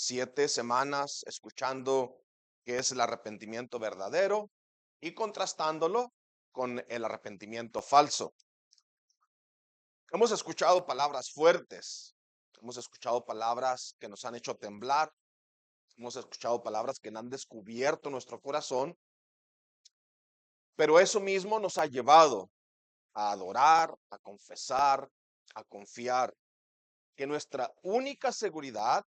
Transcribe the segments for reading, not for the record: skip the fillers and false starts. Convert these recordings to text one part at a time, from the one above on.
7 semanas escuchando qué es el arrepentimiento verdadero y contrastándolo con el arrepentimiento falso. Hemos escuchado palabras fuertes, hemos escuchado palabras que nos han hecho temblar, hemos escuchado palabras que han descubierto nuestro corazón, pero eso mismo nos ha llevado a adorar, a confesar, a confiar que nuestra única seguridad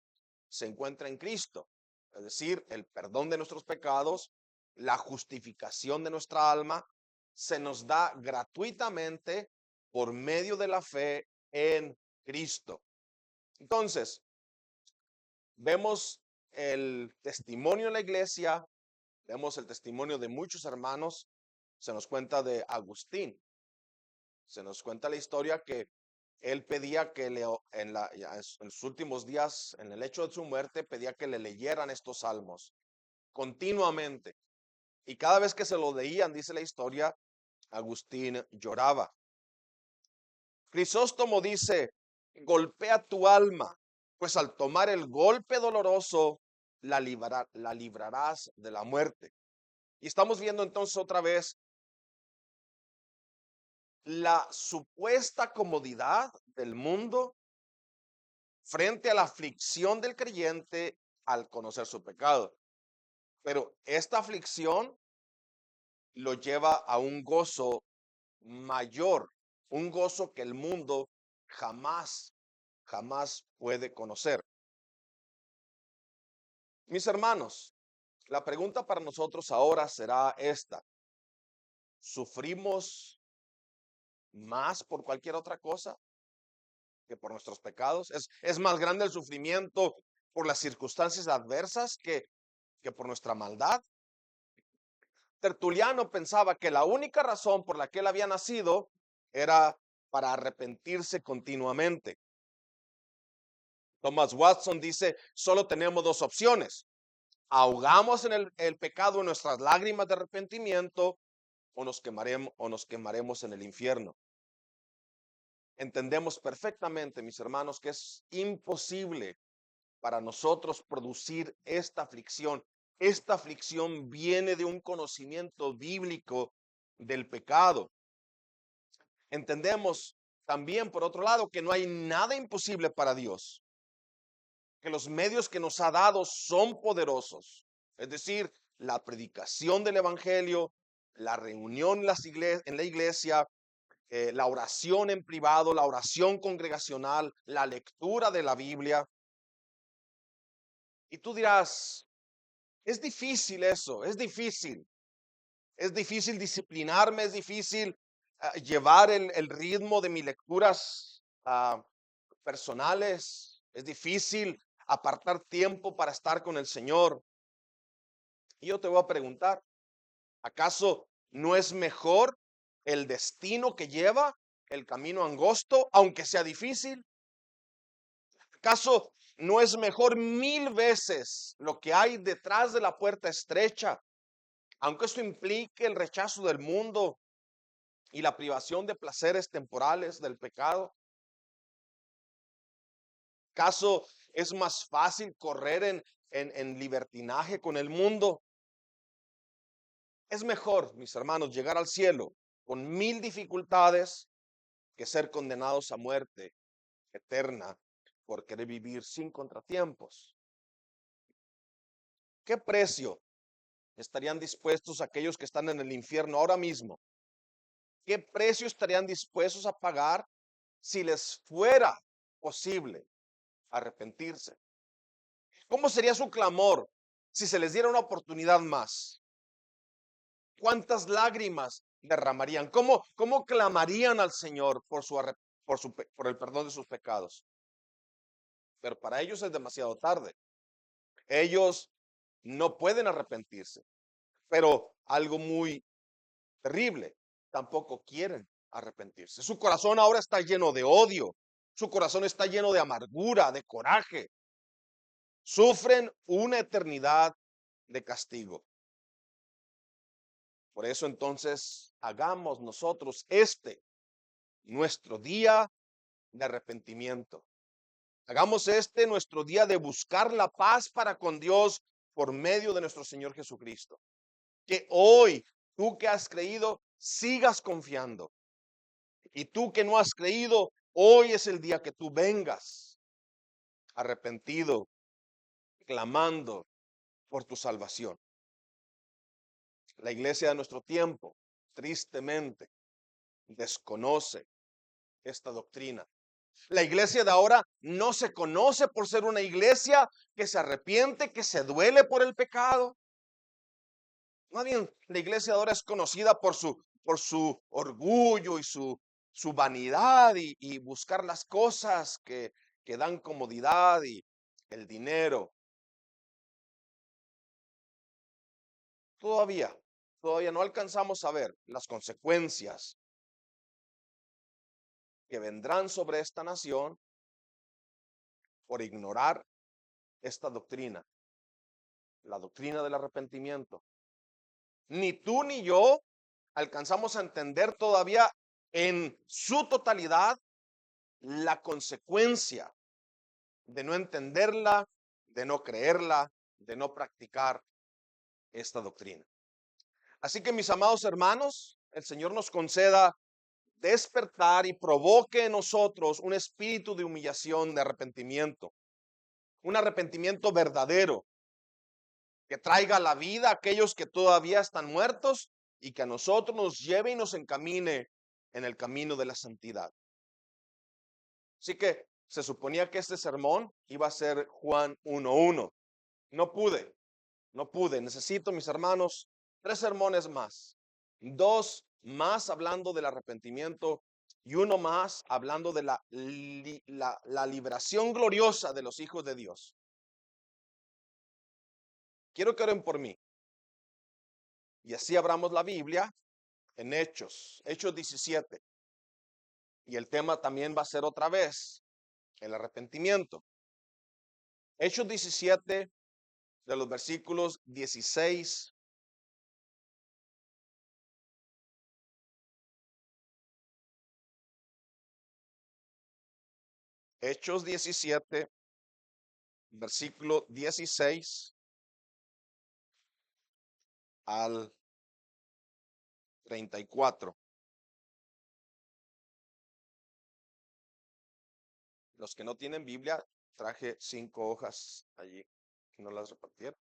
se encuentra en Cristo, es decir, el perdón de nuestros pecados, la justificación de nuestra alma, se nos da gratuitamente por medio de la fe en Cristo. Entonces, vemos el testimonio en la iglesia, vemos el testimonio de muchos hermanos, se nos cuenta de Agustín, se nos cuenta la historia que él pedía que en sus últimos días, en el hecho de su muerte, pedía que le leyeran estos salmos continuamente. Y cada vez que se lo leían, dice la historia, Agustín lloraba. Crisóstomo dice, golpea tu alma, pues al tomar el golpe doloroso, la librarás de la muerte. Y estamos viendo entonces otra vez la supuesta comodidad del mundo frente a la aflicción del creyente al conocer su pecado. Pero esta aflicción lo lleva a un gozo mayor, un gozo que el mundo jamás puede conocer. Mis hermanos, la pregunta para nosotros ahora será esta: ¿sufrimos más por cualquier otra cosa que por nuestros pecados? ¿Es más grande el sufrimiento por las circunstancias adversas que por nuestra maldad? Tertuliano pensaba que la única razón por la que él había nacido era para arrepentirse continuamente. Thomas Watson dice, solo tenemos dos opciones: ahogamos en el pecado en nuestras lágrimas de arrepentimiento o nos quemaremos en el infierno. Entendemos perfectamente, mis hermanos, que es imposible para nosotros producir esta aflicción. Esta aflicción viene de un conocimiento bíblico del pecado. Entendemos también, por otro lado, que no hay nada imposible para Dios, que los medios que nos ha dado son poderosos, es decir, la predicación del evangelio, la reunión en la iglesia, la oración en privado, la oración congregacional, la lectura de la Biblia. Y tú dirás, es difícil eso, es difícil disciplinarme, es difícil llevar el ritmo de mis lecturas personales, es difícil apartar tiempo para estar con el Señor. Y yo te voy a preguntar, ¿acaso no es mejor el destino que lleva el camino angosto, aunque sea difícil? ¿Acaso no es mejor 1000 veces lo que hay detrás de la puerta estrecha, aunque esto implique el rechazo del mundo y la privación de placeres temporales del pecado? ¿Acaso es más fácil correr en libertinaje con el mundo? Es mejor, mis hermanos, llegar al cielo con 1000 dificultades que ser condenados a muerte eterna por querer vivir sin contratiempos. ¿Qué precio estarían dispuestos aquellos que están en el infierno ahora mismo? ¿Qué precio estarían dispuestos a pagar si les fuera posible arrepentirse? ¿Cómo sería su clamor si se les diera una oportunidad más? ¿Cuántas lágrimas derramarían? ¿Cómo clamarían al Señor por el perdón de sus pecados? Pero para ellos es demasiado tarde. Ellos no pueden arrepentirse. Pero algo muy terrible, tampoco quieren arrepentirse. Su corazón ahora está lleno de odio. Su corazón está lleno de amargura, de coraje. Sufren una eternidad de castigo. Por eso entonces hagamos nosotros nuestro día de arrepentimiento. Hagamos este nuestro día de buscar la paz para con Dios por medio de nuestro Señor Jesucristo. Que hoy, tú que has creído, sigas confiando. Y tú que no has creído, hoy es el día que tú vengas arrepentido, clamando por tu salvación. La iglesia de nuestro tiempo, tristemente, desconoce esta doctrina. La iglesia de ahora no se conoce por ser una iglesia que se arrepiente, que se duele por el pecado. Más bien, la iglesia de ahora es conocida por su orgullo y su vanidad y buscar las cosas que dan comodidad y el dinero. Todavía, todavía no alcanzamos a ver las consecuencias que vendrán sobre esta nación por ignorar esta doctrina, la doctrina del arrepentimiento. Ni tú ni yo alcanzamos a entender todavía en su totalidad la consecuencia de no entenderla, de no creerla, de no practicar esta doctrina. Así que mis amados hermanos, el Señor nos conceda despertar y provoque en nosotros un espíritu de humillación, de arrepentimiento, un arrepentimiento verdadero que traiga la vida a aquellos que todavía están muertos y que a nosotros nos lleve y nos encamine en el camino de la santidad. Así que se suponía que este sermón iba a ser Juan 1:1. No pude, no pude. Necesito, mis hermanos, 3 sermones más. 2 más hablando del arrepentimiento y 1 más hablando de la liberación gloriosa de los hijos de Dios. Quiero que oren por mí. Y así abramos la Biblia en Hechos 17. Y el tema también va a ser otra vez el arrepentimiento. Hechos 17, de los versículos 16 Hechos 17, versículo 16 al 34. Los que no tienen Biblia, traje 5 hojas allí, no las repartieron.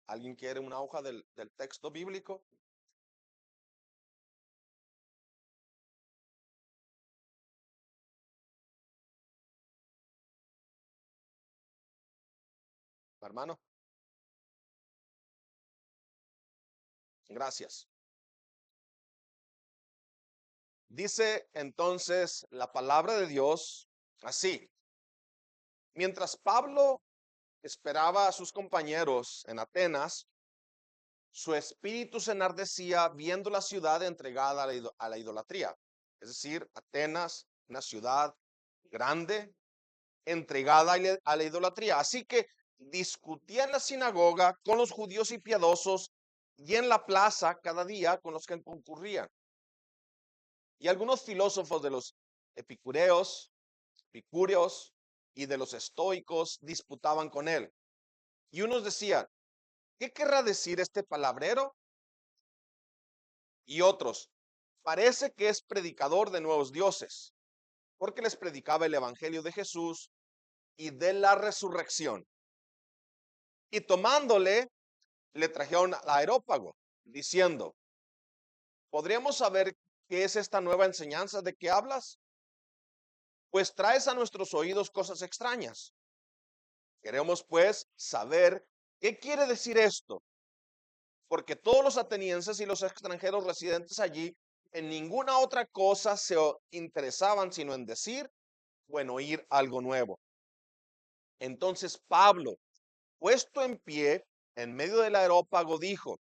¿Alguien quiere una hoja del texto bíblico? Hermano, gracias. Dice entonces la palabra de Dios así: mientras Pablo esperaba a sus compañeros en Atenas, su espíritu se enardecía viendo la ciudad entregada a la idolatría. Es decir, Atenas, una ciudad grande, entregada a la idolatría. Así que discutía en la sinagoga con los judíos y piadosos y en la plaza cada día con los que concurrían. Y algunos filósofos de los epicúreos y de los estoicos disputaban con él. Y unos decían: ¿qué querrá decir este palabrero? Y otros: parece que es predicador de nuevos dioses, porque les predicaba el evangelio de Jesús y de la resurrección. Y tomándole, le trajeron al Areópago, diciendo: ¿podríamos saber qué es esta nueva enseñanza de que hablas? Pues traes a nuestros oídos cosas extrañas. Queremos pues saber qué quiere decir esto, porque todos los atenienses y los extranjeros residentes allí en ninguna otra cosa se interesaban sino en decir o en oír algo nuevo. Entonces Pablo, puesto en pie en medio del Areópago, dijo: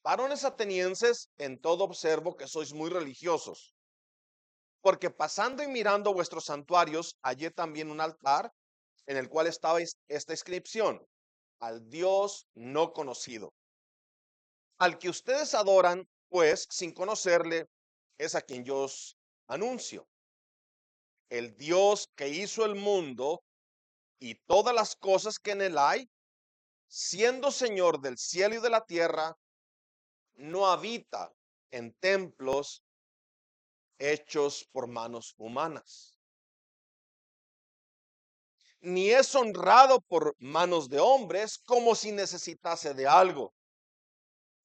varones atenienses, en todo observo que sois muy religiosos, porque pasando y mirando vuestros santuarios, hallé también un altar en el cual estaba esta inscripción: al Dios no conocido. Al que ustedes adoran, pues, sin conocerle, es a quien yo os anuncio. el Dios que hizo el mundo y todas las cosas que en él hay, siendo Señor del cielo y de la tierra, no habita en templos hechos por manos humanas, ni es honrado por manos de hombres como si necesitase de algo,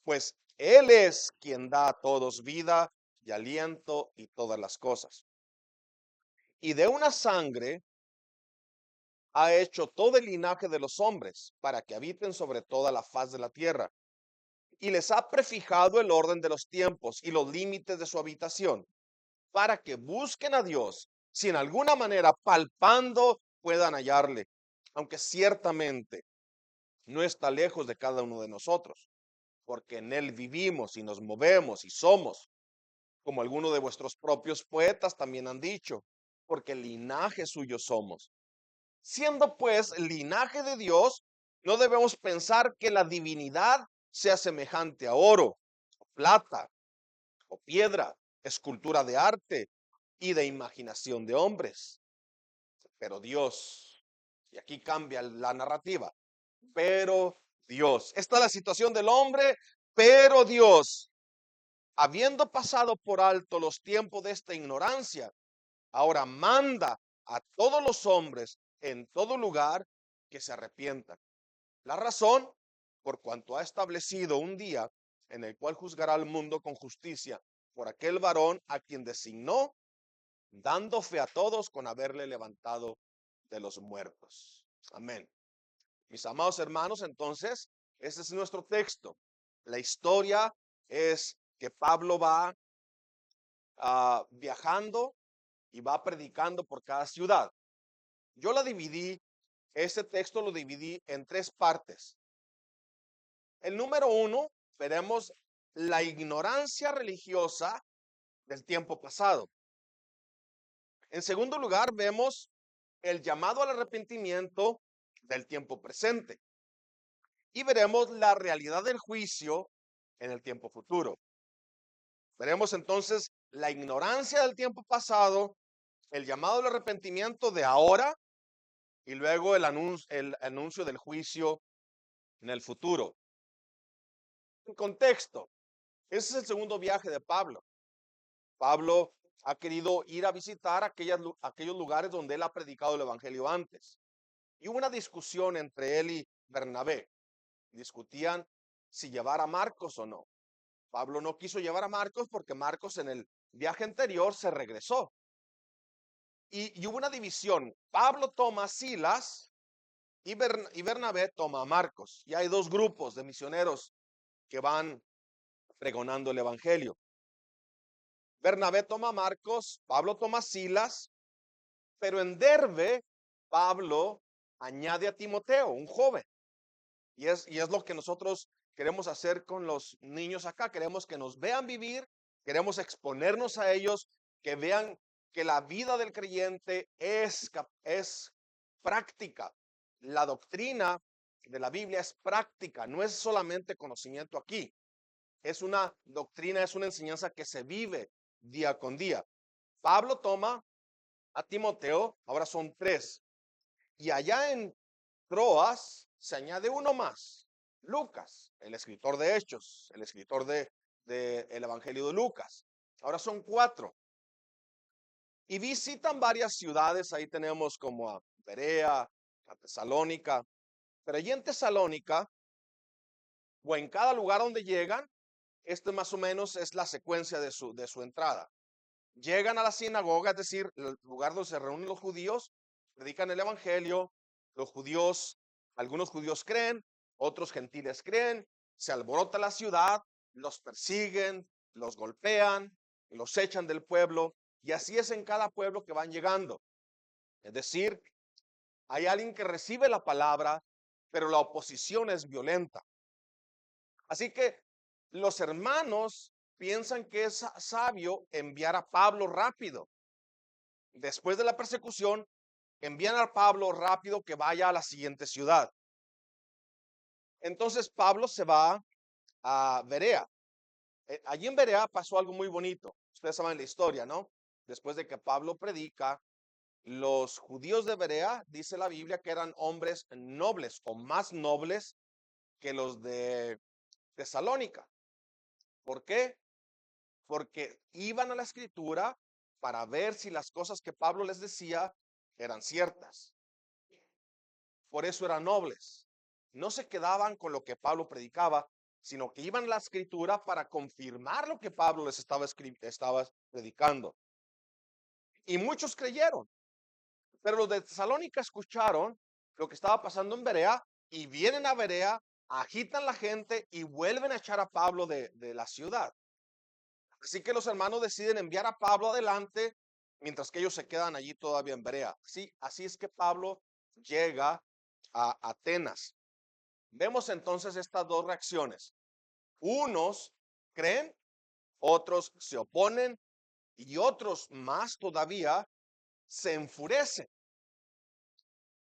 pues Él es quien da a todos vida y aliento y todas las cosas. Y de una sangre ha hecho todo el linaje de los hombres para que habiten sobre toda la faz de la tierra. Y les ha prefijado el orden de los tiempos y los límites de su habitación, para que busquen a Dios, si en alguna manera palpando puedan hallarle, aunque ciertamente no está lejos de cada uno de nosotros, porque en él vivimos y nos movemos y somos, como algunos de vuestros propios poetas también han dicho, porque linaje suyo somos. Siendo pues linaje de Dios, no debemos pensar que la divinidad sea semejante a oro, o plata, o piedra, escultura de arte y de imaginación de hombres. Pero Dios, y aquí cambia la narrativa, pero Dios, esta es la situación del hombre, pero Dios, habiendo pasado por alto los tiempos de esta ignorancia, ahora manda a todos los hombres en todo lugar que se arrepientan. La razón, por cuanto ha establecido un día en el cual juzgará al mundo con justicia por aquel varón a quien designó, dando fe a todos con haberle levantado de los muertos. Amén. Mis amados hermanos, entonces, ese es nuestro texto. La historia es que Pablo va viajando y va predicando por cada ciudad. Yo este texto lo dividí en tres partes. El número uno, veremos la ignorancia religiosa del tiempo pasado. En segundo lugar, vemos el llamado al arrepentimiento del tiempo presente. Y veremos la realidad del juicio en el tiempo futuro. Veremos entonces la ignorancia del tiempo pasado, el llamado al arrepentimiento de ahora y luego el anuncio del juicio en el futuro. En contexto, ese es el segundo viaje de Pablo. Pablo ha querido ir a visitar aquellos lugares donde él ha predicado el evangelio antes. Y hubo una discusión entre él y Bernabé. Discutían si llevar a Marcos o no. Pablo no quiso llevar a Marcos porque Marcos en el viaje anterior se regresó. Y hubo una división. Pablo toma a Silas y Bernabé toma a Marcos. Y hay dos grupos de misioneros que van pregonando el evangelio. Bernabé toma a Marcos, Pablo toma a Silas, pero en Derbe, Pablo añade a Timoteo, un joven. Y es lo que nosotros queremos hacer con los niños acá. Queremos que nos vean vivir, queremos exponernos a ellos, que vean que la vida del creyente es práctica. La doctrina de la Biblia es práctica, no es solamente conocimiento aquí. Es una doctrina, es una enseñanza que se vive día con día. Pablo toma a Timoteo, ahora son tres. Y allá en Troas se añade uno más, Lucas, el escritor de Hechos, el escritor de el Evangelio de Lucas. Ahora son cuatro. Y visitan varias ciudades, ahí tenemos como a Berea, a Tesalónica, pero allí en Tesalónica, o en cada lugar donde llegan, este más o menos es la secuencia de su entrada. Llegan a la sinagoga, es decir, el lugar donde se reúnen los judíos, predican el evangelio, los judíos, algunos judíos creen, otros gentiles creen, se alborota la ciudad, los persiguen, los golpean, los echan del pueblo, y así es en cada pueblo que van llegando. Es decir, hay alguien que recibe la palabra, pero la oposición es violenta. Así que los hermanos piensan que es sabio enviar a Pablo rápido. Después de la persecución, envían a Pablo rápido que vaya a la siguiente ciudad. Entonces Pablo se va a Berea. Allí en Berea pasó algo muy bonito. Ustedes saben la historia, ¿no? Después de que Pablo predica, Los judíos de Berea, dice la Biblia, que eran hombres nobles o más nobles que los de Tesalónica. ¿Por qué? Porque iban a la escritura para ver si las cosas que Pablo les decía eran ciertas. Por eso eran nobles. No se quedaban con lo que Pablo predicaba, sino que iban a la escritura para confirmar lo que Pablo les estaba predicando. Y muchos creyeron, pero los de Tesalónica escucharon lo que estaba pasando en Berea y vienen a Berea, agitan la gente y vuelven a echar a Pablo de la ciudad. Así que los hermanos deciden enviar a Pablo adelante, mientras que ellos se quedan allí todavía en Berea. Sí, así es que Pablo llega a Atenas. Vemos entonces estas dos reacciones. Unos creen, otros se oponen y otros más todavía se enfurecen.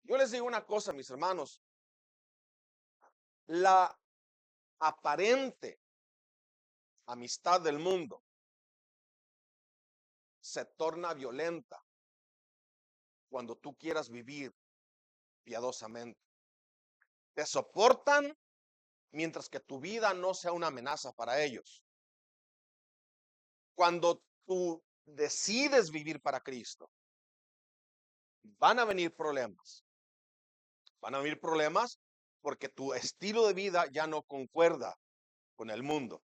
Yo les digo una cosa, mis hermanos, la aparente amistad del mundo se torna violenta cuando tú quieras vivir piadosamente. Te soportan mientras que tu vida no sea una amenaza para ellos. Cuando tú decides vivir para Cristo, van a venir problemas. Van a venir problemas porque tu estilo de vida ya no concuerda con el mundo.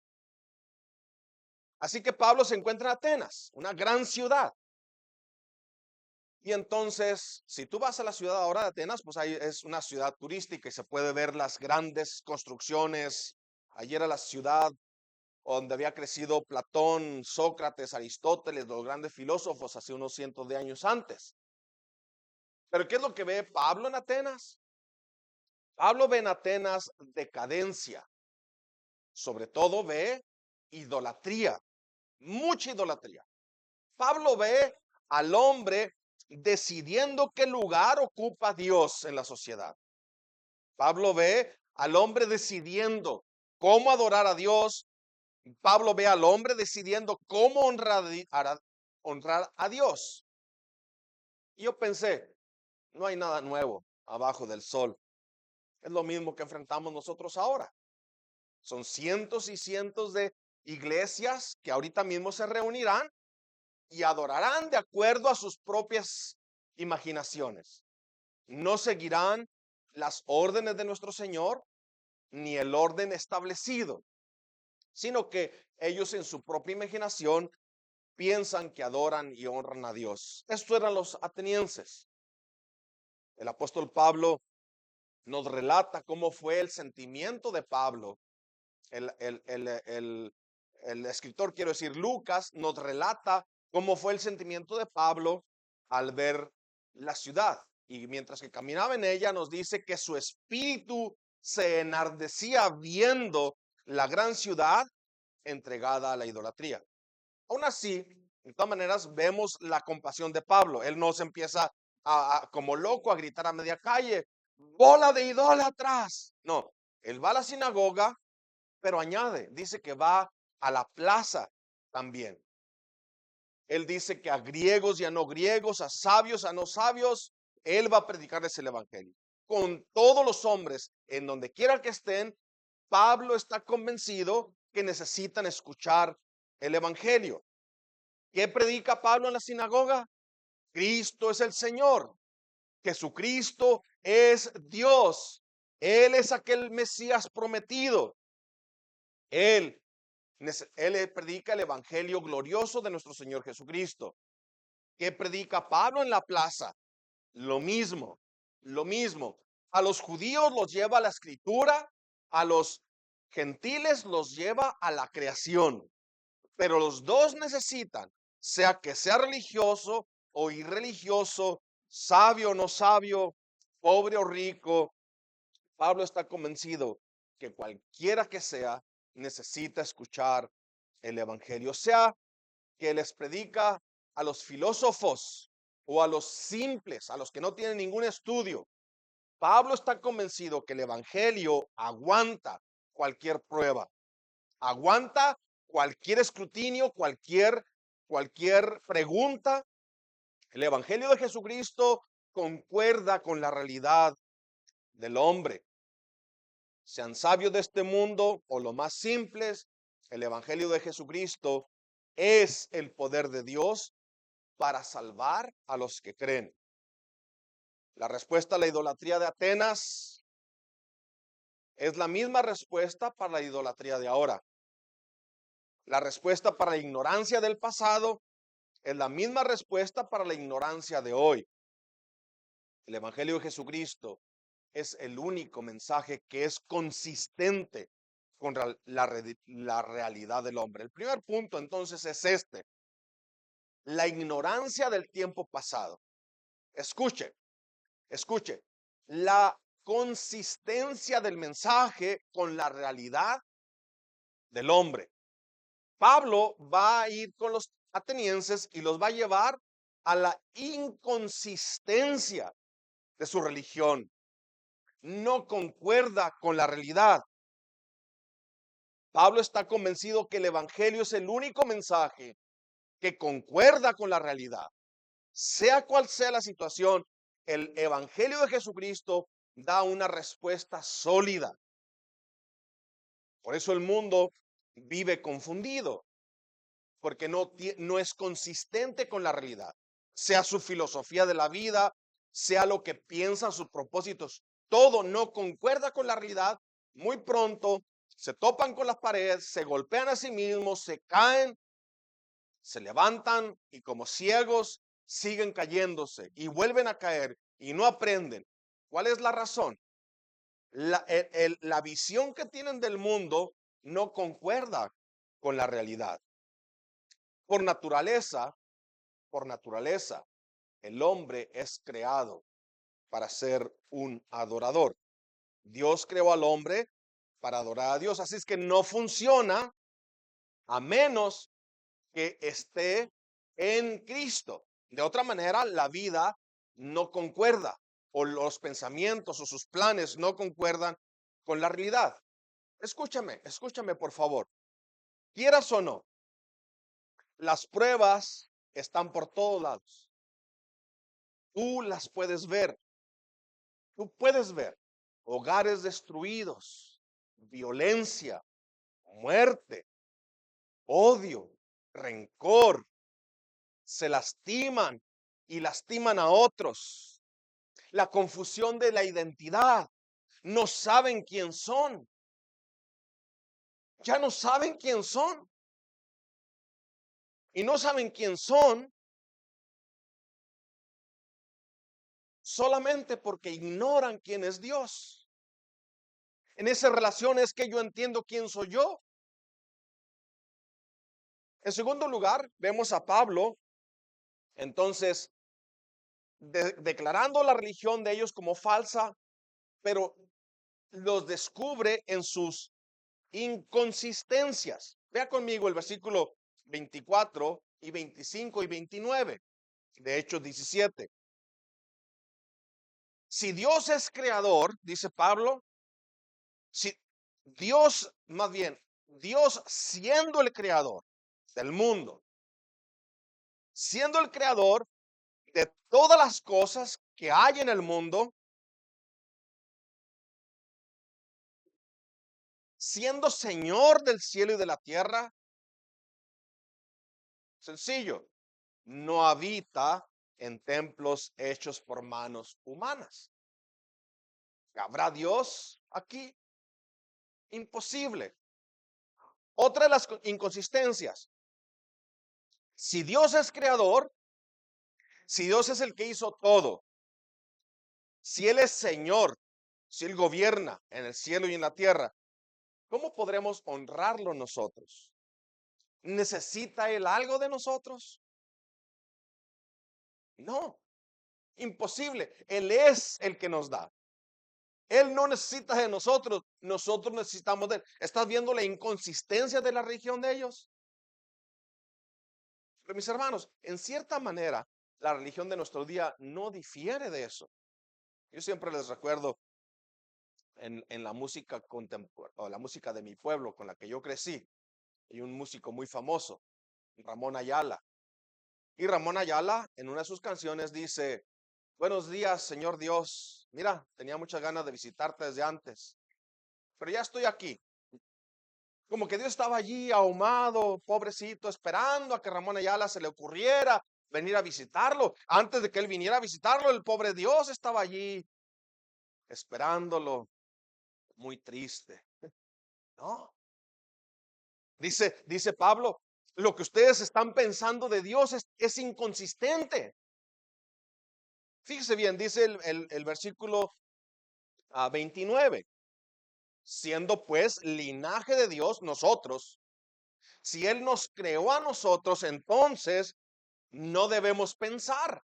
Así que Pablo se encuentra en Atenas, una gran ciudad. Y entonces, si tú vas a la ciudad ahora de Atenas, pues ahí es una ciudad turística y se puede ver las grandes construcciones. Ayer era la ciudad donde había crecido Platón, Sócrates, Aristóteles, los grandes filósofos hace unos cientos de años antes. Pero ¿qué es lo que ve Pablo en Atenas? Pablo ve en Atenas decadencia, sobre todo ve idolatría, mucha idolatría. Pablo ve al hombre decidiendo qué lugar ocupa Dios en la sociedad. Pablo ve al hombre decidiendo cómo adorar a Dios. Pablo ve al hombre decidiendo cómo honrar a Dios. Y yo pensé, no hay nada nuevo abajo del sol. Es lo mismo que enfrentamos nosotros ahora. Son cientos y cientos de iglesias que ahorita mismo se reunirán y adorarán de acuerdo a sus propias imaginaciones. No seguirán las órdenes de nuestro Señor ni el orden establecido, sino que ellos en su propia imaginación piensan que adoran y honran a Dios. Estos eran los atenienses. El apóstol Pablo nos relata cómo fue el sentimiento de Pablo. El, el, el, el, el escritor, quiero decir, Lucas, nos relata cómo fue el sentimiento de Pablo al ver la ciudad. Y mientras que caminaba en ella, nos dice que su espíritu se enardecía viendo la gran ciudad entregada a la idolatría. Aún así, de todas maneras, vemos la compasión de Pablo. Él no se empieza como loco a gritar a media calle, bola de idólatras. No, él va a la sinagoga, pero añade, dice que va a la plaza también. Él dice que a griegos y a no griegos, a sabios, a no sabios, él va a predicarles el evangelio. Con todos los hombres, en donde quiera que estén, Pablo está convencido que necesitan escuchar el evangelio. ¿Qué predica Pablo en la sinagoga? Cristo es el Señor. Jesucristo es Dios. Él es aquel Mesías prometido. Él predica el evangelio glorioso de nuestro Señor Jesucristo. ¿Qué predica Pablo en la plaza? Lo mismo, lo mismo. A los judíos los lleva a la escritura, a los gentiles los lleva a la creación. Pero los dos necesitan, sea que sea religioso o irreligioso, sabio o no sabio, pobre o rico, Pablo está convencido que cualquiera que sea necesita escuchar el evangelio, sea que les predica a los filósofos o a los simples, a los que no tienen ningún estudio. Pablo está convencido que el evangelio aguanta cualquier prueba, aguanta cualquier escrutinio, cualquier pregunta, El Evangelio de Jesucristo concuerda con la realidad del hombre. Sean sabios de este mundo o lo más simples, el Evangelio de Jesucristo es el poder de Dios para salvar a los que creen. La respuesta a la idolatría de Atenas es la misma respuesta para la idolatría de ahora. La respuesta para la ignorancia del pasado es la misma respuesta para la ignorancia de hoy. El Evangelio de Jesucristo es el único mensaje que es consistente con la realidad del hombre. El primer punto entonces es este: la ignorancia del tiempo pasado. Escuche, escuche, la consistencia del mensaje con la realidad del hombre. Pablo va a ir con los atenienses y los va a llevar a la inconsistencia de su religión. No concuerda con la realidad. Pablo está convencido que el evangelio es el único mensaje que concuerda con la realidad. Sea cual sea la situación, el evangelio de Jesucristo da una respuesta sólida. Por eso el mundo vive confundido, porque no es consistente con la realidad. Sea su filosofía de la vida, sea lo que piensa, sus propósitos, todo no concuerda con la realidad. Muy pronto se topan con las paredes, se golpean a sí mismos, se caen, se levantan y como ciegos siguen cayéndose y vuelven a caer y no aprenden. ¿Cuál es la razón? La visión que tienen del mundo no concuerda con la realidad. Por naturaleza, por naturaleza, el hombre es creado para ser un adorador. Dios creó al hombre para adorar a Dios. Así es que no funciona a menos que esté en Cristo. De otra manera, la vida no concuerda, o los pensamientos o sus planes no concuerdan con la realidad. Escúchame, escúchame por favor. Quieras o no, las pruebas están por todos lados. Tú las puedes ver. Tú puedes ver hogares destruidos, violencia, muerte, odio, rencor, se lastiman y lastiman a otros. La confusión de la identidad. No saben quién son. Ya no saben quién son. Y no saben quién son solamente porque ignoran quién es Dios. En esa relación es que yo entiendo quién soy yo. En segundo lugar, vemos a Pablo, entonces, declarando la religión de ellos como falsa, pero los descubre en sus inconsistencias. Vea conmigo el versículo 24 y 25 y 29 de Hechos 17. Si Dios es creador, dice Pablo, si Dios, más bien, Dios siendo el creador del mundo, siendo el creador de todas las cosas que hay en el mundo, siendo Señor del cielo y de la tierra, sencillo, no habita en templos hechos por manos humanas. ¿Habrá Dios aquí? Imposible. Otra de las inconsistencias. Si Dios es creador, si Dios es el que hizo todo, si Él es Señor, si Él gobierna en el cielo y en la tierra, ¿cómo podremos honrarlo nosotros? ¿Necesita Él algo de nosotros? No, imposible. Él es el que nos da. Él no necesita de nosotros, nosotros necesitamos de Él. ¿Estás viendo la inconsistencia de la religión de ellos? Pero mis hermanos, en cierta manera, la religión de nuestro día no difiere de eso. Yo siempre les recuerdo en la música contemporánea, o la música de mi pueblo con la que yo crecí, y un músico muy famoso, Ramón Ayala. Y Ramón Ayala, en una de sus canciones, dice: buenos días, Señor Dios. Mira, tenía muchas ganas de visitarte desde antes, pero ya estoy aquí. Como que Dios estaba allí ahumado, pobrecito, esperando a que Ramón Ayala se le ocurriera venir a visitarlo. Antes de que él viniera a visitarlo, el pobre Dios estaba allí esperándolo, muy triste. No, dice Pablo, lo que ustedes están pensando de Dios es inconsistente. Fíjese bien, dice el versículo 29. Siendo pues linaje de Dios nosotros, si Él nos creó a nosotros, entonces no debemos pensar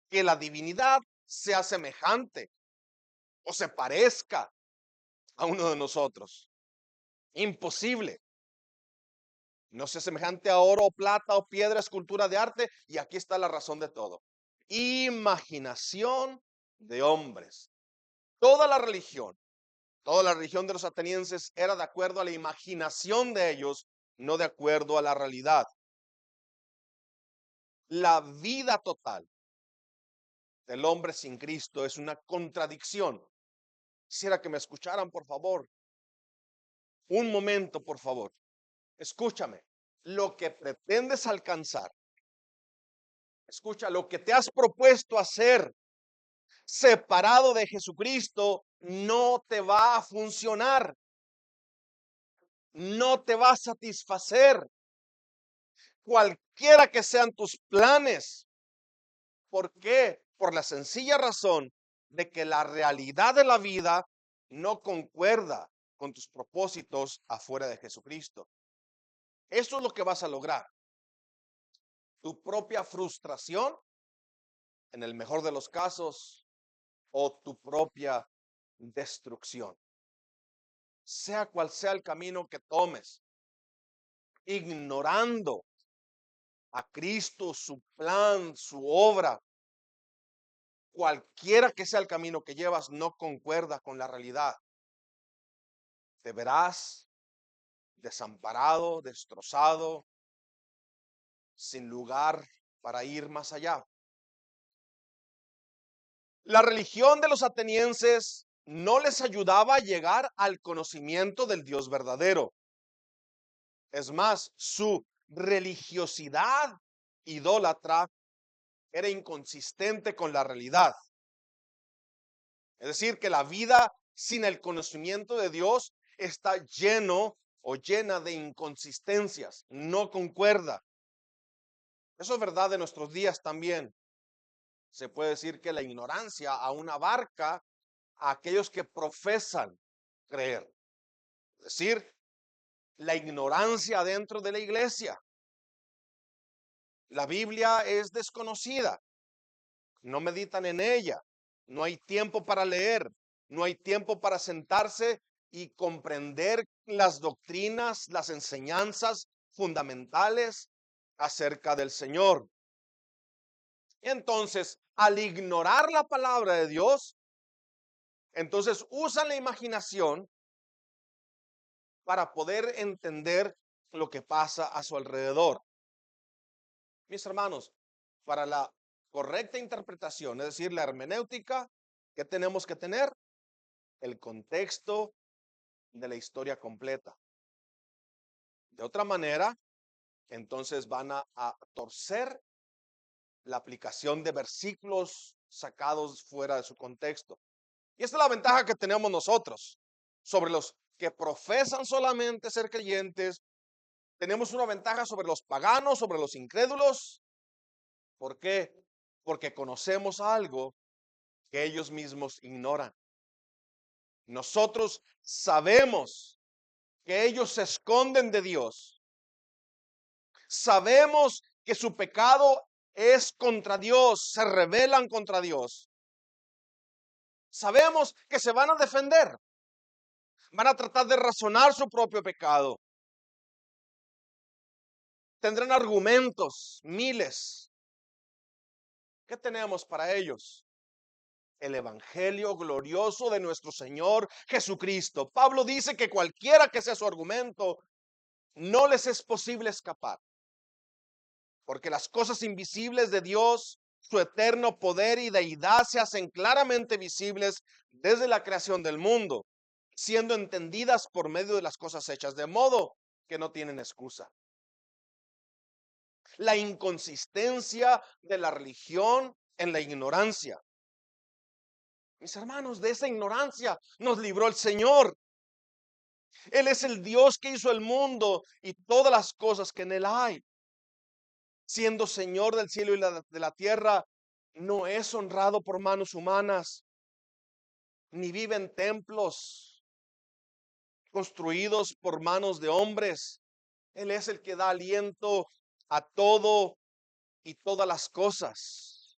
que la divinidad sea semejante o se parezca a uno de nosotros. Imposible. No sea semejante a oro o plata o piedra, escultura de arte. Y aquí está la razón de todo. Imaginación de hombres. Toda la religión de los atenienses era de acuerdo a la imaginación de ellos, no de acuerdo a la realidad. La vida total del hombre sin Cristo es una contradicción. Quisiera que me escucharan, por favor. Un momento, por favor. Escúchame. Lo que pretendes alcanzar, escucha, lo que te has propuesto hacer separado de Jesucristo, no te va a funcionar. No te va a satisfacer. Cualquiera que sean tus planes. ¿Por qué? Por la sencilla razón de que la realidad de la vida no concuerda con tus propósitos afuera de Jesucristo. Eso es lo que vas a lograr. Tu propia frustración, en el mejor de los casos, o tu propia destrucción. Sea cual sea el camino que tomes, ignorando a Cristo, su plan, su obra, cualquiera que sea el camino que llevas, no concuerda con la realidad. Te verás desamparado, destrozado, sin lugar para ir más allá. La religión de los atenienses no les ayudaba a llegar al conocimiento del Dios verdadero. Es más, su religiosidad idólatra era inconsistente con la realidad. Es decir, que la vida sin el conocimiento de Dios está lleno o llena de inconsistencias, no concuerda. Eso es verdad de nuestros días también. Se puede decir que la ignorancia aún abarca a aquellos que profesan creer. Es decir, la ignorancia dentro de la iglesia. La Biblia es desconocida. No meditan en ella. No hay tiempo para leer. No hay tiempo para sentarse y comprender las doctrinas, las enseñanzas fundamentales acerca del Señor. Entonces, al ignorar la palabra de Dios, entonces usan la imaginación para poder entender lo que pasa a su alrededor. Mis hermanos, para la correcta interpretación, es decir, la hermenéutica, ¿qué tenemos que tener? El contexto de la historia completa. De otra manera, entonces van a torcer la aplicación de versículos sacados fuera de su contexto. Y esta es la ventaja que tenemos nosotros sobre los que profesan solamente ser creyentes. Tenemos una ventaja sobre los paganos, sobre los incrédulos. ¿Por qué? Porque conocemos algo que ellos mismos ignoran. Nosotros sabemos que ellos se esconden de Dios. Sabemos que su pecado es contra Dios, se rebelan contra Dios. Sabemos que se van a defender, van a tratar de razonar su propio pecado. Tendrán argumentos, miles. ¿Qué tenemos para ellos? El evangelio glorioso de nuestro Señor Jesucristo. Pablo dice que cualquiera que sea su argumento, no les es posible escapar. Porque las cosas invisibles de Dios, su eterno poder y deidad se hacen claramente visibles desde la creación del mundo, siendo entendidas por medio de las cosas hechas, de modo que no tienen excusa. La inconsistencia de la religión en la ignorancia. Mis hermanos, de esa ignorancia nos libró el Señor. Él es el Dios que hizo el mundo y todas las cosas que en él hay. Siendo Señor del cielo y de la tierra, no es honrado por manos humanas, ni vive en templos construidos por manos de hombres. Él es el que da aliento a todo y todas las cosas,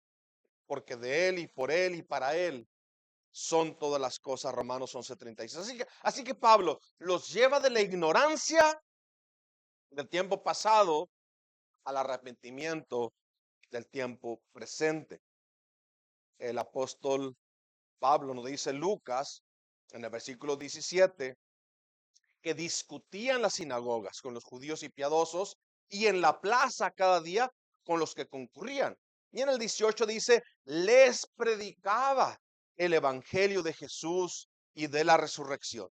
porque de Él y por Él y para Él son todas las cosas. Romanos 11:36. Así que Pablo los lleva de la ignorancia del tiempo pasado al arrepentimiento del tiempo presente. El apóstol Pablo nos dice Lucas en el versículo 17 que discutía en las sinagogas con los judíos y piadosos y en la plaza cada día con los que concurrían. Y en el 18 dice, les predicaba el evangelio de Jesús y de la resurrección.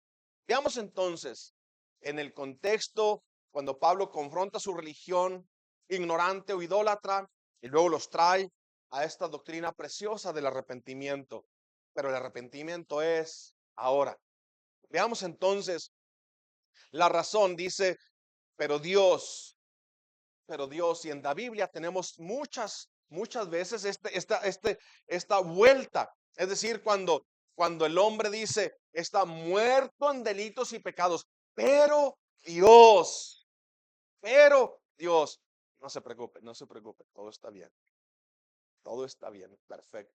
Veamos entonces en el contexto cuando Pablo confronta su religión ignorante o idólatra y luego los trae a esta doctrina preciosa del arrepentimiento. Pero el arrepentimiento es ahora. Veamos entonces la razón. Dice, pero Dios, y en la Biblia tenemos muchas veces esta vuelta. Es decir, cuando el hombre dice, está muerto en delitos y pecados, pero Dios, no se preocupe, todo está bien, perfecto.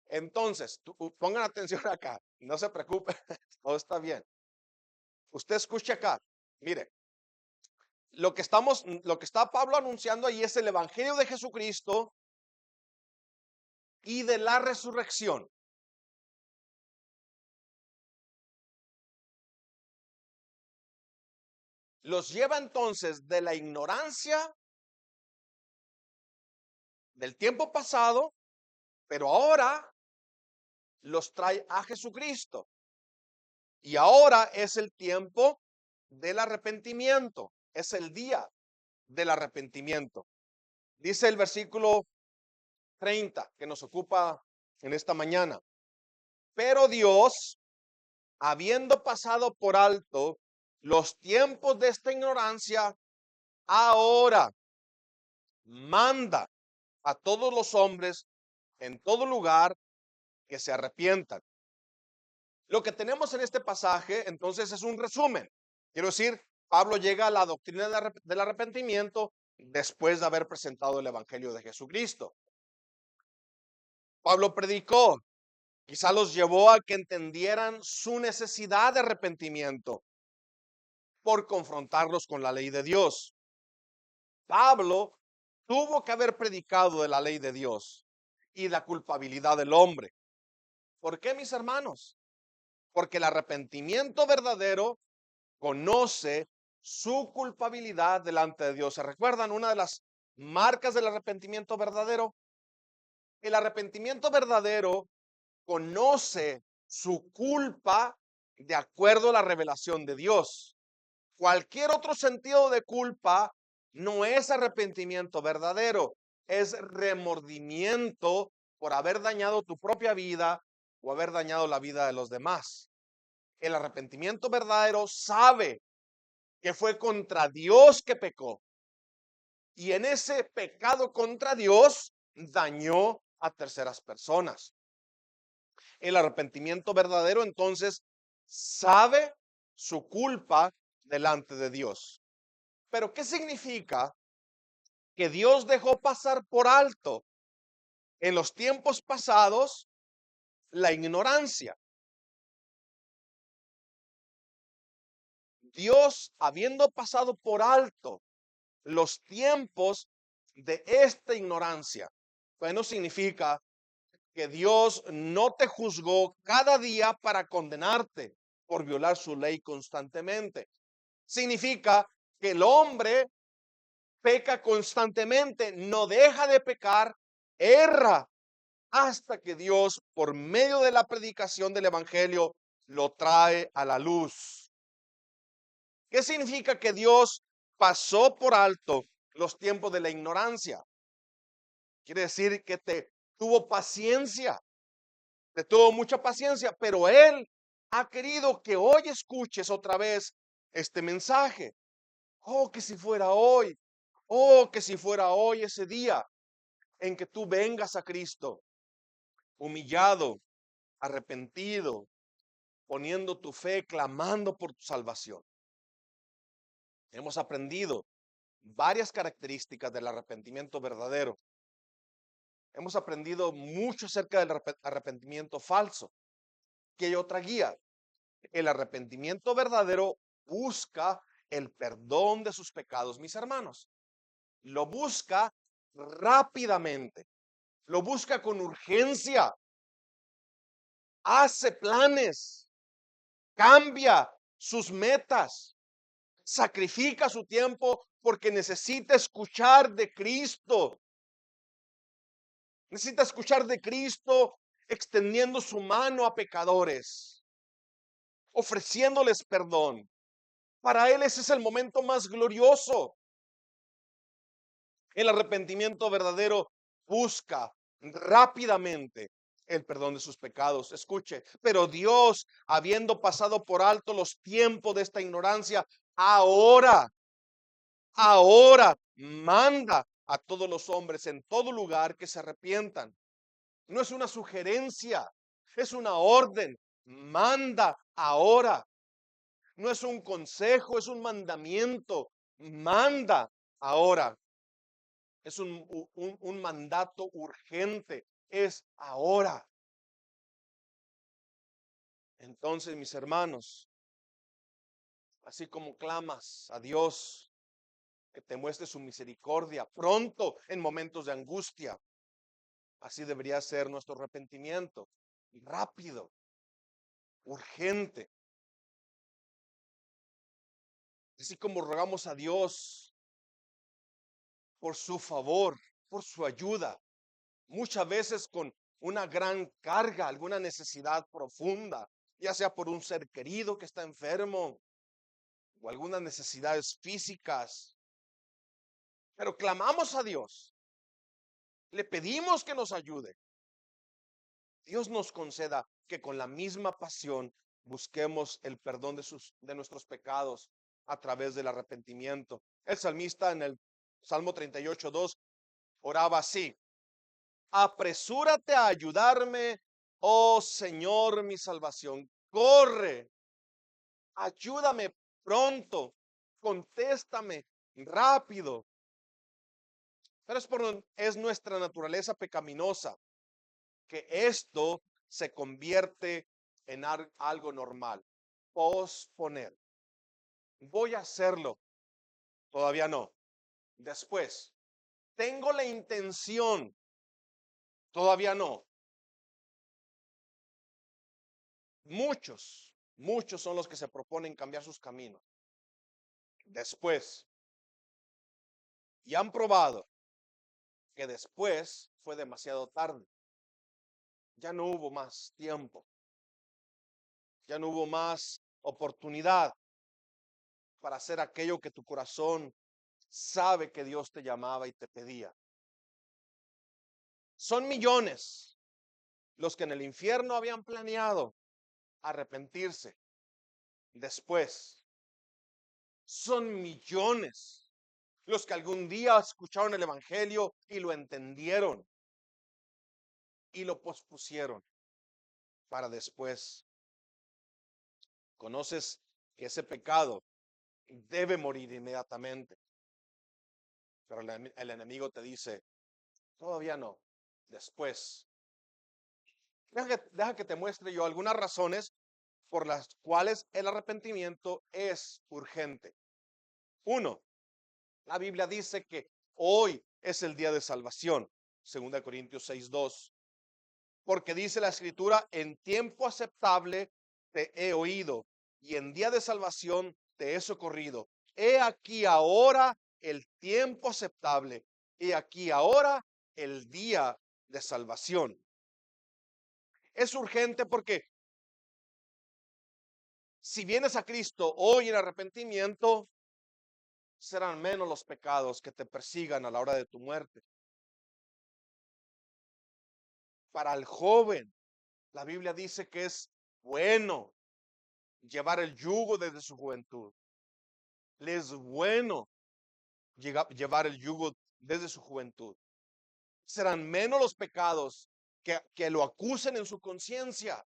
Entonces, pongan atención acá, no se preocupe, todo está bien. Usted escuche acá, mire, lo que está Pablo anunciando ahí es el evangelio de Jesucristo y de la resurrección. Los lleva entonces de la ignorancia del tiempo pasado, pero ahora los trae a Jesucristo. Y ahora es el tiempo del arrepentimiento, es el día del arrepentimiento. Dice el versículo 30 que nos ocupa en esta mañana. Pero Dios, habiendo pasado por alto los tiempos de esta ignorancia, ahora manda a todos los hombres en todo lugar que se arrepientan. Lo que tenemos en este pasaje entonces es un resumen. Quiero decir, Pablo llega a la doctrina del arrepentimiento después de haber presentado el evangelio de Jesucristo. Pablo predicó, quizá los llevó a que entendieran su necesidad de arrepentimiento por confrontarlos con la ley de Dios. Pablo tuvo que haber predicado de la ley de Dios y la culpabilidad del hombre. ¿Por qué, mis hermanos? Porque el arrepentimiento verdadero conoce su culpabilidad delante de Dios. ¿Se recuerdan una de las marcas del arrepentimiento verdadero? El arrepentimiento verdadero conoce su culpa de acuerdo a la revelación de Dios. Cualquier otro sentido de culpa no es arrepentimiento verdadero, es remordimiento por haber dañado tu propia vida o haber dañado la vida de los demás. El arrepentimiento verdadero sabe que fue contra Dios que pecó y en ese pecado contra Dios dañó a terceras personas. El arrepentimiento verdadero entonces sabe su culpa delante de Dios. Pero ¿qué significa que Dios dejó pasar por alto en los tiempos pasados la ignorancia? Dios, habiendo pasado por alto los tiempos de esta ignorancia, pues no significa que Dios no te juzgó cada día para condenarte por violar su ley constantemente. Significa que el hombre peca constantemente, no deja de pecar, erra hasta que Dios, por medio de la predicación del evangelio, lo trae a la luz. ¿Qué significa que Dios pasó por alto los tiempos de la ignorancia? Quiere decir que te tuvo paciencia, te tuvo mucha paciencia, pero Él ha querido que hoy escuches otra vez este mensaje. Oh, que si fuera hoy, oh, que si fuera hoy ese día en que tú vengas a Cristo, humillado, arrepentido, poniendo tu fe, clamando por tu salvación. Hemos aprendido varias características del arrepentimiento verdadero. Hemos aprendido mucho acerca del arrepentimiento falso. Que hay otra guía. El arrepentimiento verdadero busca el perdón de sus pecados, mis hermanos. Lo busca rápidamente. Lo busca con urgencia. Hace planes. Cambia sus metas. Sacrifica su tiempo porque necesita escuchar de Cristo. Necesita escuchar de Cristo extendiendo su mano a pecadores, ofreciéndoles perdón. Para él ese es el momento más glorioso. El arrepentimiento verdadero busca rápidamente el perdón de sus pecados. Escuche, pero Dios, habiendo pasado por alto los tiempos de esta ignorancia, ahora manda a todos los hombres en todo lugar que se arrepientan. No es una sugerencia, es una orden. Manda ahora. No es un consejo, es un mandamiento. Manda ahora. Es un mandato urgente. Es ahora. Entonces, mis hermanos, así como clamas a Dios que te muestre su misericordia pronto en momentos de angustia, así debería ser nuestro arrepentimiento. Rápido, urgente. Así como rogamos a Dios por su favor, por su ayuda, muchas veces con una gran carga, alguna necesidad profunda, ya sea por un ser querido que está enfermo o algunas necesidades físicas. Pero clamamos a Dios, le pedimos que nos ayude. Dios nos conceda que con la misma pasión busquemos el perdón de nuestros pecados a través del arrepentimiento. El salmista en el Salmo 38:2 oraba así: apresúrate a ayudarme, oh Señor, mi salvación. Corre, ayúdame pronto, contéstame rápido. Pero es nuestra naturaleza pecaminosa que esto se convierte en algo normal. Posponer. Voy a hacerlo. Todavía no. Después. Tengo la intención. Todavía no. Muchos son los que se proponen cambiar sus caminos. Después. Y han probado que después fue demasiado tarde. Ya no hubo más tiempo. Ya no hubo más oportunidad para hacer aquello que tu corazón sabe que Dios te llamaba y te pedía. Son millones los que en el infierno habían planeado arrepentirse después. Son millones los que algún día escucharon el evangelio y lo entendieron y lo pospusieron para después. Conoces que ese pecado debe morir inmediatamente, pero el enemigo te dice, todavía no, después. Deja que te muestre yo algunas razones por las cuales el arrepentimiento es urgente. Uno, la Biblia dice que hoy es el día de salvación, 2 Corintios 6:2, porque dice la escritura, en tiempo aceptable te he oído y en día de salvación te he socorrido. He aquí ahora el tiempo aceptable y aquí ahora el día de salvación. Es urgente porque si vienes a Cristo hoy en arrepentimiento, serán menos los pecados que te persigan a la hora de tu muerte. Para el joven, la Biblia dice que es bueno llevar el yugo desde su juventud. Le es bueno llevar el yugo desde su juventud. Serán menos los pecados que lo acusen en su conciencia.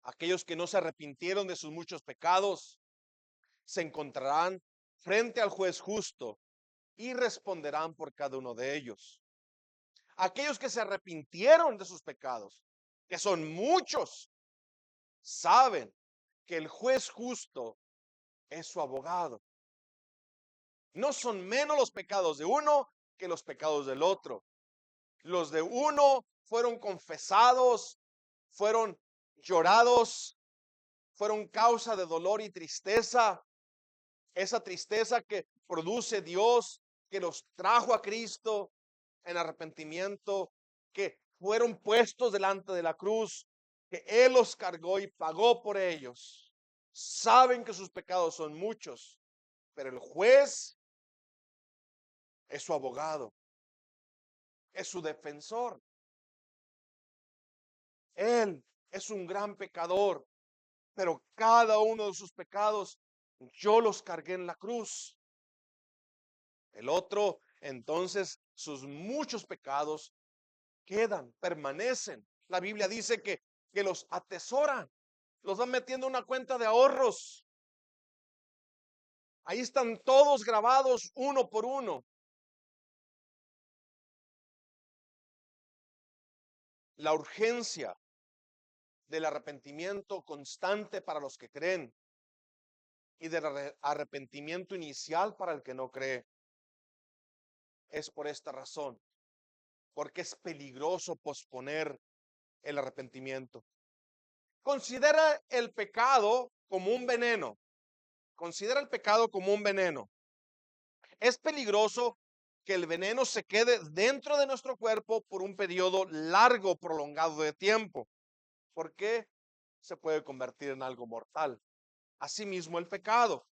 Aquellos que no se arrepintieron de sus muchos pecados se encontrarán frente al juez justo y responderán por cada uno de ellos. Aquellos que se arrepintieron de sus pecados, que son muchos, saben que el juez justo es su abogado. No son menos los pecados de uno que los pecados del otro. Los de uno fueron confesados, fueron llorados, fueron causa de dolor y tristeza. Esa tristeza que produce Dios, que los trajo a Cristo en arrepentimiento, que fueron puestos delante de la cruz, que Él los cargó y pagó por ellos. Saben que sus pecados son muchos, pero el juez es su abogado, es su defensor. Él es un gran pecador, pero cada uno de sus pecados yo los cargué en la cruz. El otro, entonces, sus muchos pecados quedan, permanecen. La Biblia dice que los atesoran, los van metiendo en una cuenta de ahorros. Ahí están todos grabados uno por uno. La urgencia del arrepentimiento constante para los que creen y del arrepentimiento inicial para el que no cree. Es por esta razón, porque es peligroso posponer el arrepentimiento. Considera el pecado como un veneno. Considera el pecado como un veneno. Es peligroso que el veneno se quede dentro de nuestro cuerpo por un periodo largo, prolongado de tiempo, porque se puede convertir en algo mortal. Asimismo, el pecado,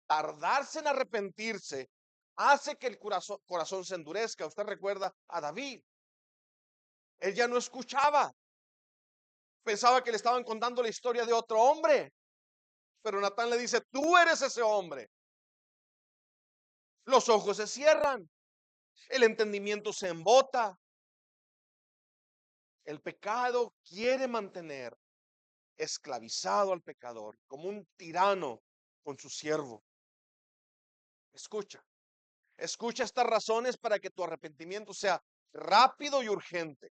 tardarse en arrepentirse, hace que el corazón se endurezca. Usted recuerda a David. Él ya no escuchaba. Pensaba que le estaban contando la historia de otro hombre. Pero Natán le dice, tú eres ese hombre. Los ojos se cierran. El entendimiento se embota. El pecado quiere mantener esclavizado al pecador como un tirano con su siervo. Escucha, escucha estas razones para que tu arrepentimiento sea rápido y urgente.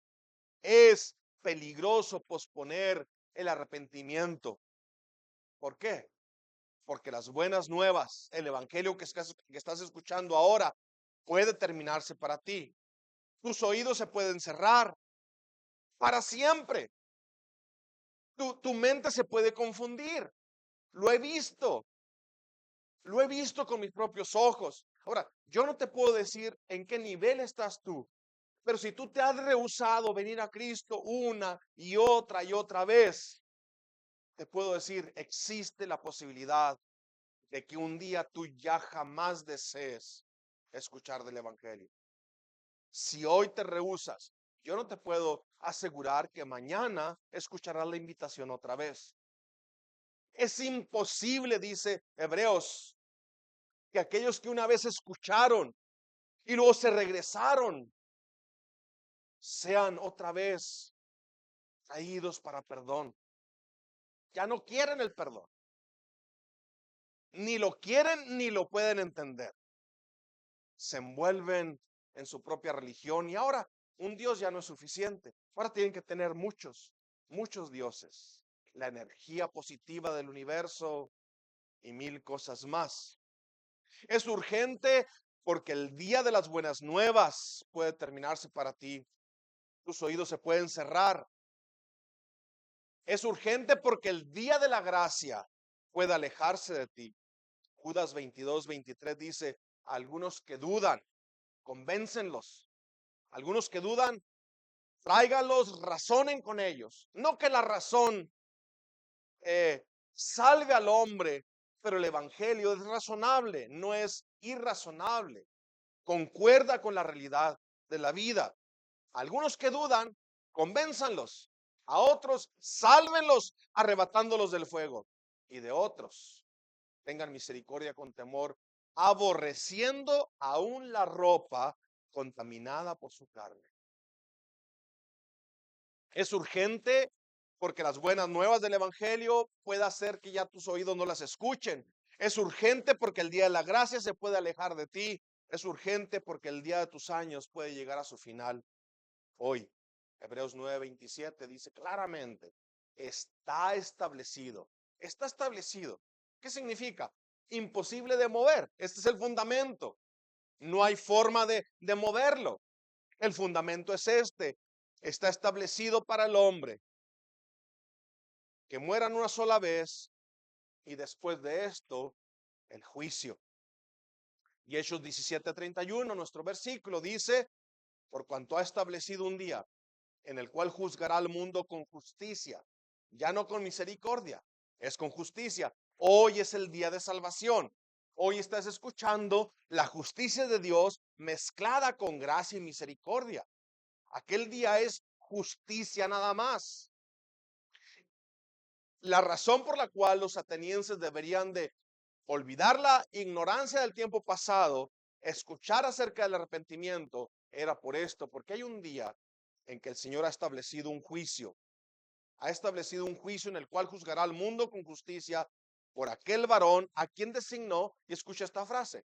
Es peligroso posponer el arrepentimiento. ¿Por qué? Porque las buenas nuevas, el evangelio que estás escuchando ahora, puede terminarse para ti. Tus oídos se pueden cerrar para siempre. Tu mente se puede confundir. Lo he visto. Lo he visto con mis propios ojos. Ahora, yo no te puedo decir en qué nivel estás tú, pero si tú te has rehusado venir a Cristo una y otra vez, te puedo decir, existe la posibilidad de que un día tú ya jamás desees escuchar del Evangelio. Si hoy te rehusas, yo no te puedo asegurar que mañana escucharás la invitación otra vez. Es imposible, dice Hebreos, que aquellos que una vez escucharon y luego se regresaron, sean otra vez traídos para perdón. Ya no quieren el perdón. Ni lo quieren ni lo pueden entender. Se envuelven en su propia religión y ahora un Dios ya no es suficiente. Ahora tienen que tener muchos, muchos dioses. La energía positiva del universo y mil cosas más. Es urgente porque el día de las buenas nuevas puede terminarse para ti. Tus oídos se pueden cerrar. Es urgente porque el día de la gracia puede alejarse de ti. Judas 22:23 dice, algunos que dudan, convéncenlos. Algunos que dudan, tráigalos, razonen con ellos. No que la razón salve al hombre, pero el evangelio es razonable, no es irrazonable. Concuerda con la realidad de la vida. Algunos que dudan, convénzanlos. A otros, sálvenlos, arrebatándolos del fuego. Y de otros, tengan misericordia con temor, aborreciendo aún la ropa contaminada por su carne. Es urgente porque las buenas nuevas del evangelio puede hacer que ya tus oídos no las escuchen. Es urgente porque el día de la gracia se puede alejar de ti. Es urgente porque el día de tus años puede llegar a su final hoy. Hebreos 9:27 dice claramente, está establecido. Está establecido. ¿Qué significa? Imposible de mover. Este es el fundamento. No hay forma de moverlo. El fundamento es este. Está establecido para el hombre que mueran una sola vez y después de esto el juicio. Y Hechos 17:31, nuestro versículo dice, por cuanto ha establecido un día en el cual juzgará al mundo con justicia, ya no con misericordia, es con justicia. Hoy es el día de salvación. Hoy estás escuchando la justicia de Dios mezclada con gracia y misericordia. Aquel día es justicia nada más. La razón por la cual los atenienses deberían de olvidar la ignorancia del tiempo pasado, escuchar acerca del arrepentimiento, era por esto, porque hay un día en que el Señor ha establecido un juicio en el cual juzgará al mundo con justicia por aquel varón a quien designó, y escucha esta frase,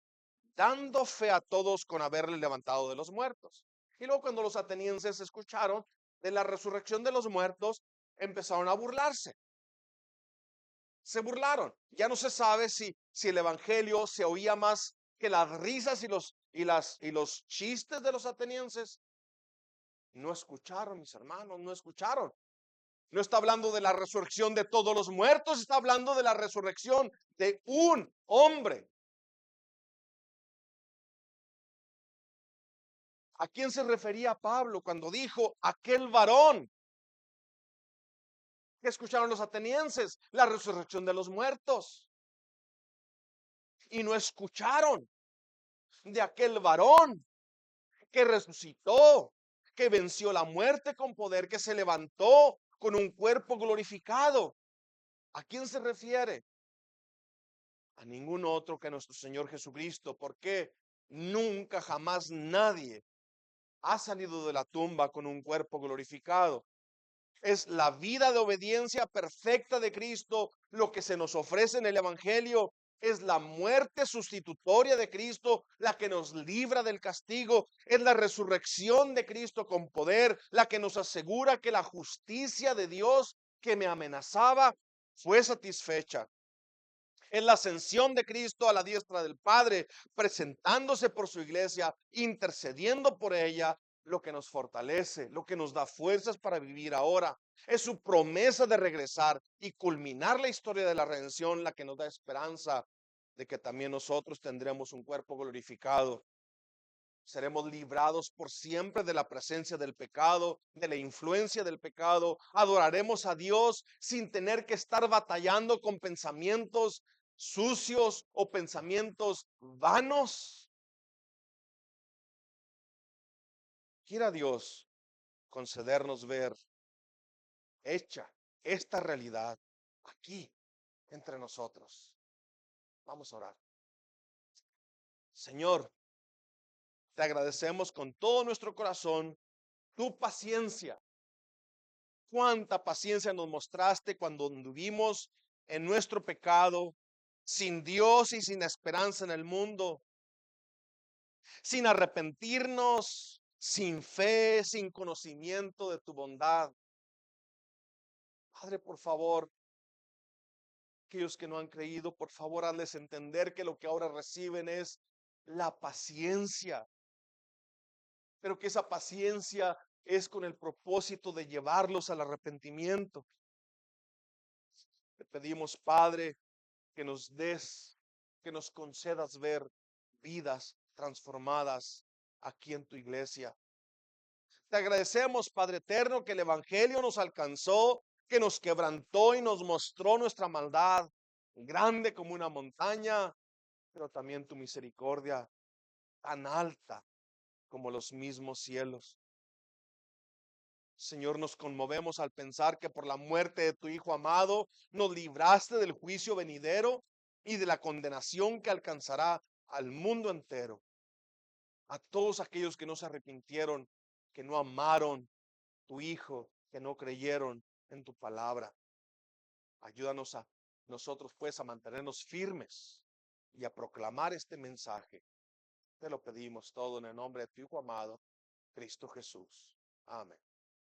dando fe a todos con haberle levantado de los muertos. Y luego cuando los atenienses escucharon de la resurrección de los muertos, empezaron a burlarse. Se burlaron. Ya no se sabe si el evangelio se oía más que las risas y los chistes de los atenienses. No escucharon, mis hermanos, no escucharon. No está hablando de la resurrección de todos los muertos, está hablando de la resurrección de un hombre. ¿A quién se refería Pablo cuando dijo aquel varón? ¿Qué escucharon los atenienses? La resurrección de los muertos. Y no escucharon de aquel varón que resucitó, que venció la muerte con poder, que se levantó con un cuerpo glorificado. ¿A quién se refiere? A ningún otro que nuestro Señor Jesucristo, porque nunca jamás nadie ha salido de la tumba con un cuerpo glorificado. Es la vida de obediencia perfecta de Cristo lo que se nos ofrece en el Evangelio. Es la muerte sustitutoria de Cristo la que nos libra del castigo. Es la resurrección de Cristo con poder la que nos asegura que la justicia de Dios que me amenazaba fue satisfecha. Es la ascensión de Cristo a la diestra del Padre, presentándose por su iglesia, intercediendo por ella, lo que nos fortalece, lo que nos da fuerzas para vivir ahora. Es su promesa de regresar y culminar la historia de la redención, la que nos da esperanza de que también nosotros tendremos un cuerpo glorificado. Seremos librados por siempre de la presencia del pecado, de la influencia del pecado. Adoraremos a Dios sin tener que estar batallando con pensamientos sucios o pensamientos vanos. Quiera Dios concedernos ver hecha esta realidad aquí entre nosotros. Vamos a orar. Señor, te agradecemos con todo nuestro corazón tu paciencia. Cuánta paciencia nos mostraste cuando anduvimos en nuestro pecado, sin Dios y sin esperanza en el mundo, sin arrepentirnos, sin fe, sin conocimiento de tu bondad. Padre, por favor, aquellos que no han creído, por favor, hazles entender que lo que ahora reciben es la paciencia, pero que esa paciencia es con el propósito de llevarlos al arrepentimiento. Te pedimos, Padre, que nos des que nos concedas ver vidas transformadas aquí en tu iglesia. Te agradecemos, Padre eterno, que el Evangelio nos alcanzó, que nos quebrantó y nos mostró nuestra maldad, grande como una montaña, pero también tu misericordia tan alta como los mismos cielos. Señor, nos conmovemos al pensar que por la muerte de tu Hijo amado nos libraste del juicio venidero y de la condenación que alcanzará al mundo entero. A todos aquellos que no se arrepintieron, que no amaron tu Hijo, que no creyeron en tu palabra. Ayúdanos a nosotros pues a mantenernos firmes y a proclamar este mensaje. Te lo pedimos todo en el nombre de tu Hijo amado, Cristo Jesús. Amén.